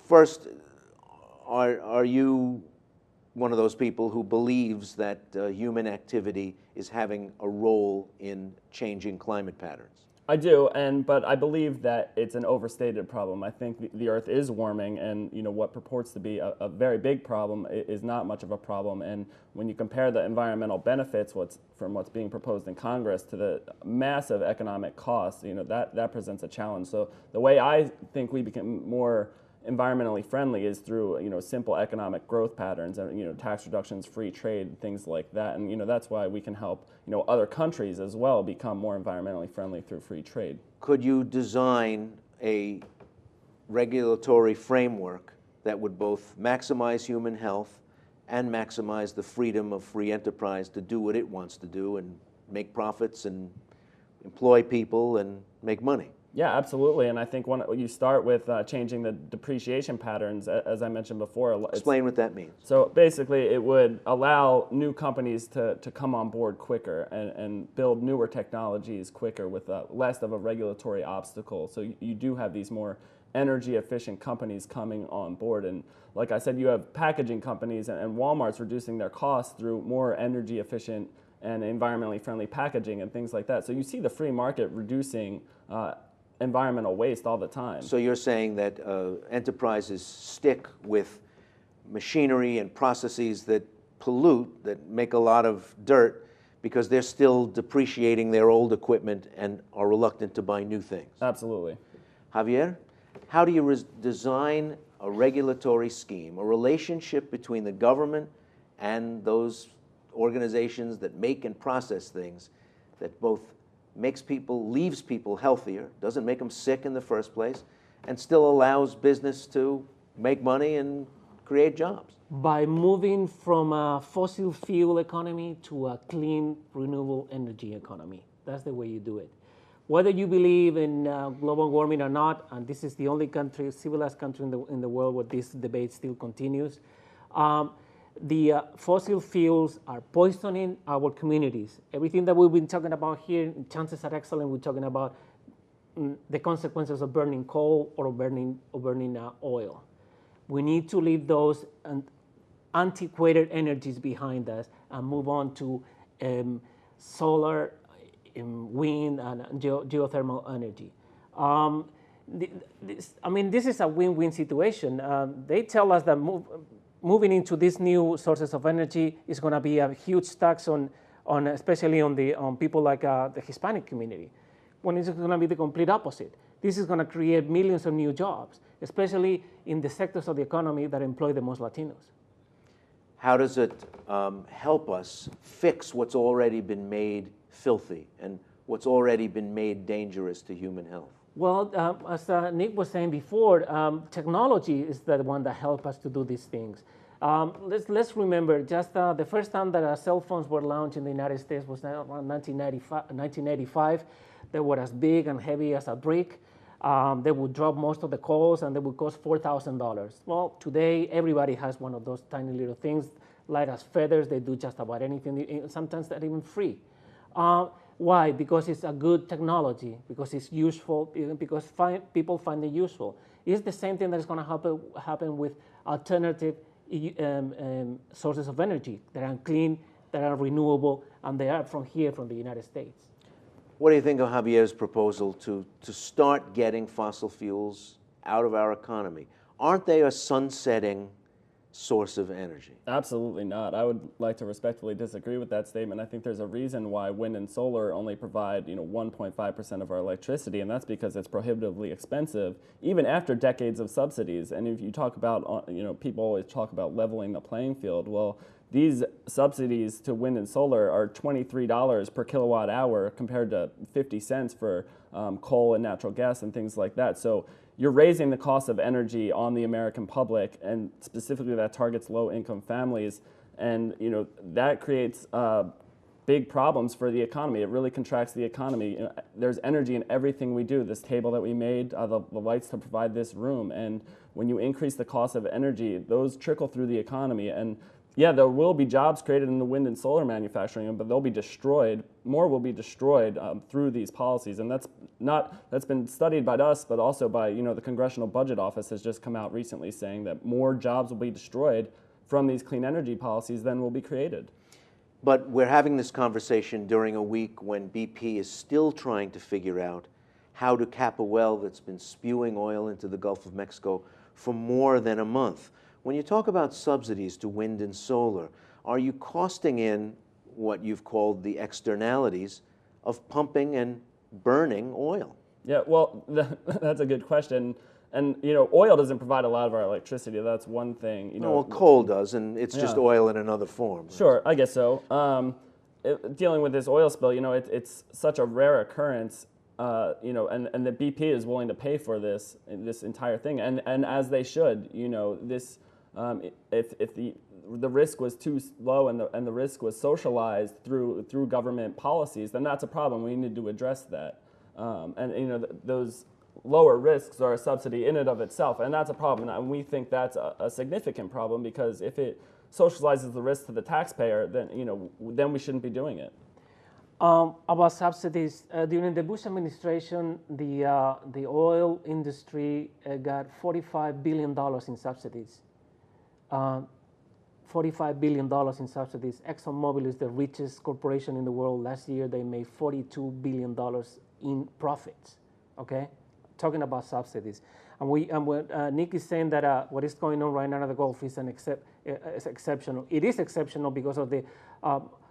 First, are you one of those people who believes that human activity is having a role in changing climate patterns? I do, but I believe that it's an overstated problem. I think the Earth is warming, and what purports to be a very big problem is not much of a problem. And when you compare the environmental benefits, from what's being proposed in Congress to the massive economic costs, that presents a challenge. So the way I think we become more environmentally friendly is through simple economic growth patterns and tax reductions, free trade, things like that. And that's why we can help other countries as well become more environmentally friendly through free trade. Could you design a regulatory framework that would both maximize human health and maximize the freedom of free enterprise to do what it wants to do and make profits and employ people and make money? Yeah, absolutely. And I think when you start with changing the depreciation patterns, as I mentioned before. Explain what that means. So basically, it would allow new companies to come on board quicker and build newer technologies quicker with less of a regulatory obstacle. So you do have these more energy efficient companies coming on board. And like I said, you have packaging companies and Walmart's reducing their costs through more energy efficient and environmentally friendly packaging and things like that. So you see the free market reducing environmental waste all the time. So you're saying that enterprises stick with machinery and processes that pollute, that make a lot of dirt, because they're still depreciating their old equipment and are reluctant to buy new things. Absolutely. Javier, how do you design a regulatory scheme, a relationship between the government and those organizations that make and process things that both leaves people healthier, doesn't make them sick in the first place, and still allows business to make money and create jobs? By moving from a fossil fuel economy to a clean, renewable energy economy. That's the way you do it. Whether you believe in global warming or not, and this is the only country, civilized country in the world where this debate still continues, the fossil fuels are poisoning our communities. Everything that we've been talking about here, chances are excellent, we're talking about the consequences of burning coal or burning oil. We need to leave those antiquated energies behind us and move on to solar, wind, and geothermal energy. This is a win-win situation. They tell us that moving into these new sources of energy is going to be a huge tax on especially on people like the Hispanic community, when it's going to be the complete opposite. This is going to create millions of new jobs, especially in the sectors of the economy that employ the most Latinos. How does it help us fix what's already been made filthy and what's already been made dangerous to human health? Well, as Nick was saying before, technology is the one that helps us to do these things. Let's remember, just the first time that cell phones were launched in the United States was around 1985. They were as big and heavy as a brick. They would drop most of the calls, and they would cost $4,000. Well, today, everybody has one of those tiny little things, light as feathers. They do just about anything. Sometimes they're even free. Why? Because it's a good technology, because it's useful, because people find it useful. It's the same thing that is going to happen with alternative sources of energy that are clean, that are renewable, and they are from the United States. What do you think of Javier's proposal to start getting fossil fuels out of our economy? Aren't they a sunsetting source of energy? Absolutely not. I would like to respectfully disagree with that statement. I think there's a reason why wind and solar only provide 1.5% of our electricity, and that's because it's prohibitively expensive, even after decades of subsidies. And if you talk about, people always talk about leveling the playing field. Well, these subsidies to wind and solar are $23 per kilowatt hour compared to 50 cents for coal and natural gas and things like that. So you're raising the cost of energy on the American public, and specifically that targets low-income families, and that creates big problems for the economy. It really contracts the economy. There's energy in everything we do. This table that we made, the lights to provide this room, and when you increase the cost of energy, those trickle through the economy. And Yeah, there will be jobs created in the wind and solar manufacturing, but they'll be destroyed. More will be destroyed through these policies, and that's been studied by us, but also by the Congressional Budget Office has just come out recently saying that more jobs will be destroyed from these clean energy policies than will be created. But we're having this conversation during a week when BP is still trying to figure out how to cap a well that's been spewing oil into the Gulf of Mexico for more than a month. When you talk about subsidies to wind and solar, are you costing in what you've called the externalities of pumping and burning oil? Yeah, well, that's a good question. And oil doesn't provide a lot of our electricity. That's one thing. Well, coal does, and it's just oil in another form. Sure, I guess so. Dealing with this oil spill, it's such a rare occurrence. And the BP is willing to pay for this entire thing, and as they should. This if the risk was too low and the risk was socialized through government policies, then that's a problem. We need to address that. Those lower risks are a subsidy in and of itself, and that's a problem. And we think that's a significant problem, because if it socializes the risk to the taxpayer, then we shouldn't be doing it. About subsidies, during the Bush administration, the oil industry got $45 billion in subsidies. $45 billion in subsidies. ExxonMobil is the richest corporation in the world. Last year, they made $42 billion in profits. Okay, talking about subsidies, and what Nick is saying that what is going on right now in the Gulf is exceptional. It is exceptional because of the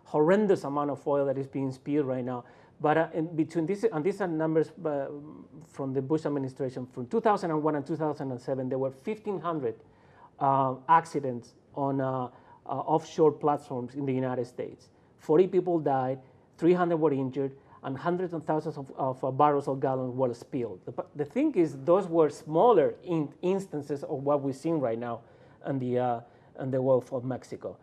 horrendous amount of oil that is being spewed right now. But in between this, and these are numbers from the Bush administration, from 2001 and 2007, there were 1,500 accidents on offshore platforms in the United States. 40 people died, 300 were injured, and hundreds of thousands of barrels of gallons were spilled. The thing is, those were smaller instances of what we're seeing right now in the Gulf of Mexico.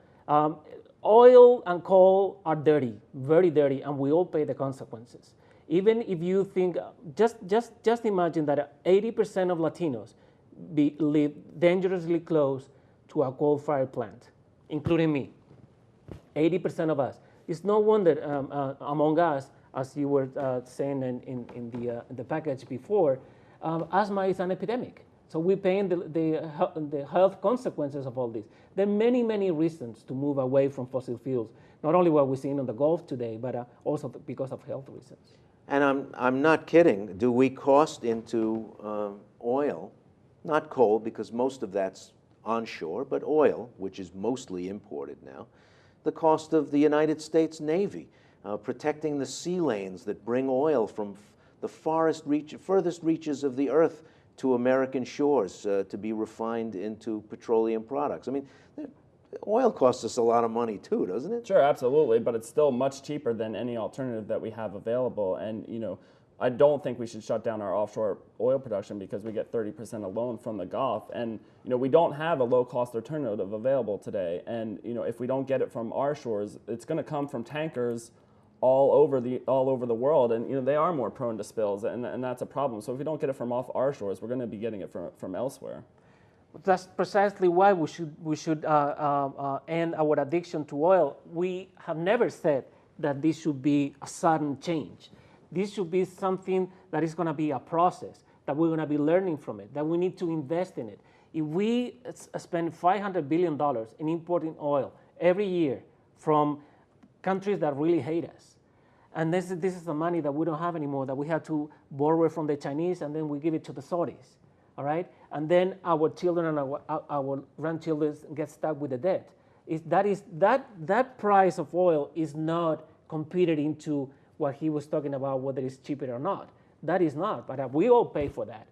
Oil and coal are dirty, very dirty, and we all pay the consequences. Even if you think, just imagine that 80% of Latinos live dangerously close to a coal-fired plant, including me. 80% of us. It's no wonder among us, as you were saying in the package before, asthma is an epidemic. So we're paying the health consequences of all this. There are many, many reasons to move away from fossil fuels, not only what we're seeing on the Gulf today, but also because of health reasons. And I'm not kidding. Do we cost into oil, not coal, because most of that's onshore, but oil, which is mostly imported now, the cost of the United States Navy, protecting the sea lanes that bring oil from the furthest reaches of the earth to American shores to be refined into petroleum products. I mean, oil costs us a lot of money too, doesn't it? Sure, absolutely, but it's still much cheaper than any alternative that we have available. And I don't think we should shut down our offshore oil production because we get 30% alone from the Gulf. And we don't have a low-cost alternative available today. And if we don't get it from our shores, it's going to come from tankers all over the world, and they are more prone to spills, and that's a problem. So if we don't get it from off our shores, we're going to be getting it from elsewhere. That's precisely why we should end our addiction to oil. We have never said that this should be a sudden change. This should be something that is going to be a process, that we're going to be learning from it, that we need to invest in it. If we spend $500 billion in importing oil every year from countries that really hate us, and this is the money that we don't have anymore, that we have to borrow from the Chinese, and then we give it to the Saudis, all right? And then our children and our grandchildren get stuck with the debt. That price of oil is not computed into what he was talking about, whether it's cheaper or not. That is not, but we all pay for that.